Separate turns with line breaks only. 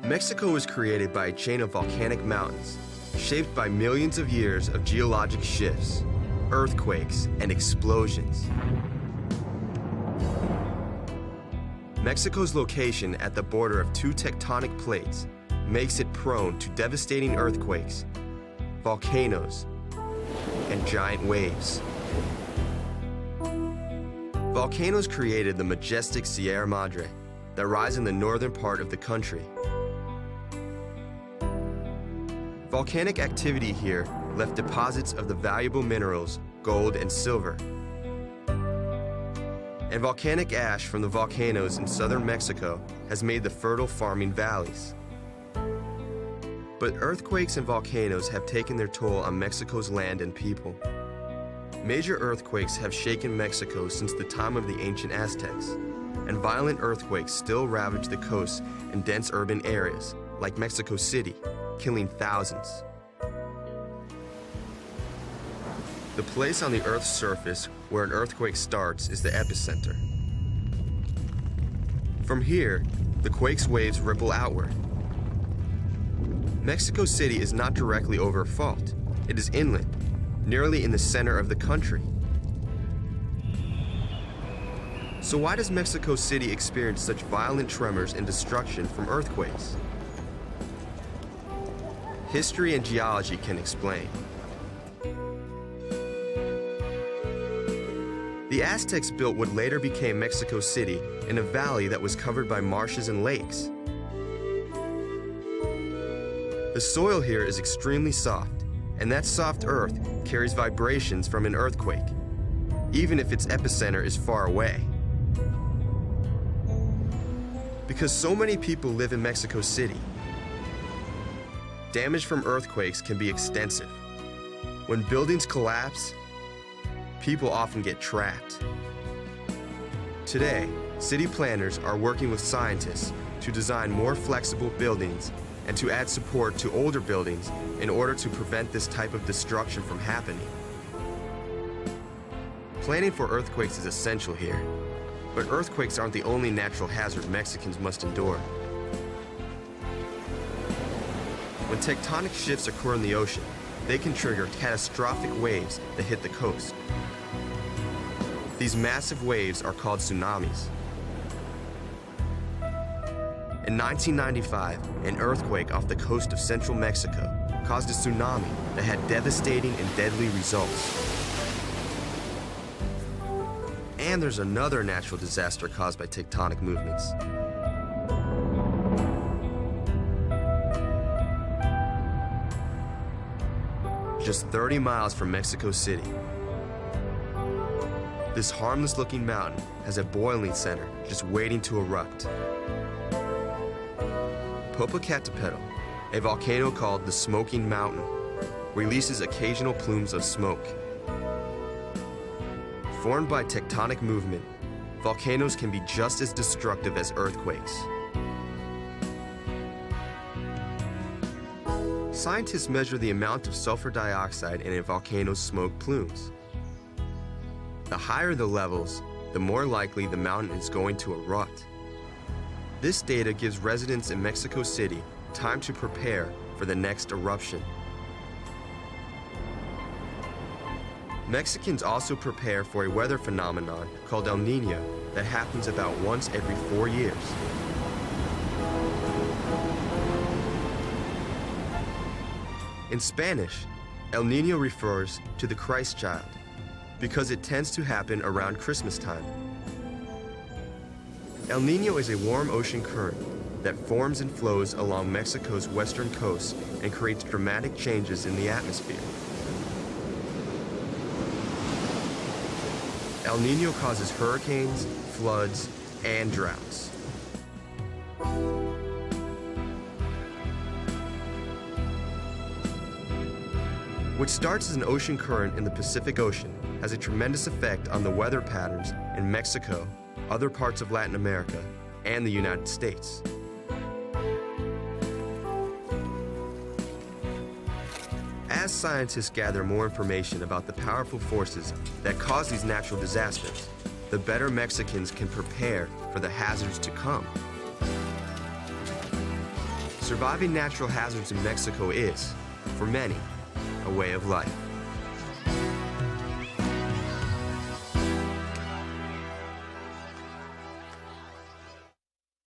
Mexico was created by a chain of volcanic mountains, shaped by millions of years of geologic shifts, earthquakes, and explosions. Mexico's location at the border of two tectonic plates makes it prone to devastating earthquakes, volcanoes, and giant waves. Volcanoes created the majestic Sierra Madre that rise in the northern part of the country. Volcanic activity here left deposits of the valuable minerals gold and silver. And volcanic ash from the volcanoes in southern Mexico has made the fertile farming valleys. But earthquakes and volcanoes have taken their toll on Mexico's land and people. Major earthquakes have shaken Mexico since the time of the ancient Aztecs, and violent earthquakes still ravage the coasts and dense urban areas, like Mexico City, killing thousands. The place on the Earth's surface where an earthquake starts is the epicenter. From here, the quake's waves ripple outward. Mexico City is not directly over a fault. It is inland, nearly in the center of the country. So why does Mexico City experience such violent tremors and destruction from earthquakes? History and geology can explain. The Aztecs built what later became Mexico City in a valley that was covered by marshes and lakes. The soil here is extremely soft, and that soft earth carries vibrations from an earthquake, even if its epicenter is far away. Because so many people live in Mexico City, damage from earthquakes can be extensive. When buildings collapse, people often get trapped. Today, city planners are working with scientists to design more flexible buildings and to add support to older buildings in order to prevent this type of destruction from happening. Planning for earthquakes is essential here, but earthquakes aren't the only natural hazard Mexicans must endure. When tectonic shifts occur in the ocean, they can trigger catastrophic waves that hit the coast. These massive waves are called tsunamis. In 1995, an earthquake off the coast of central Mexico caused a tsunami that had devastating and deadly results. And there's another natural disaster caused by tectonic movements. Just 30 miles from Mexico City, this harmless-looking mountain has a boiling center just waiting to erupt. Popocatépetl, a volcano called the Smoking Mountain, releases occasional plumes of smoke. Formed by tectonic movement, volcanoes can be just as destructive as earthquakes. Scientists measure the amount of sulfur dioxide in a volcano's smoke plumes. The higher the levels, the more likely the mountain is going to erupt. This data gives residents in Mexico City time to prepare for the next eruption. Mexicans also prepare for a weather phenomenon called El Niño that happens about once every 4 years. In Spanish, El Niño refers to the Christ child because it tends to happen around Christmas time. El Niño is a warm ocean current that forms and flows along Mexico's western coast and creates dramatic changes in the atmosphere. El Niño causes hurricanes, floods, and droughts. What starts as an ocean current in the Pacific Ocean has a tremendous effect on the weather patterns in Mexico, other parts of Latin America, and the United States. As scientists gather more information about the powerful forces that cause these natural disasters, the better Mexicans can prepare for the hazards to come. Surviving natural hazards in Mexico is, for many, a way of life.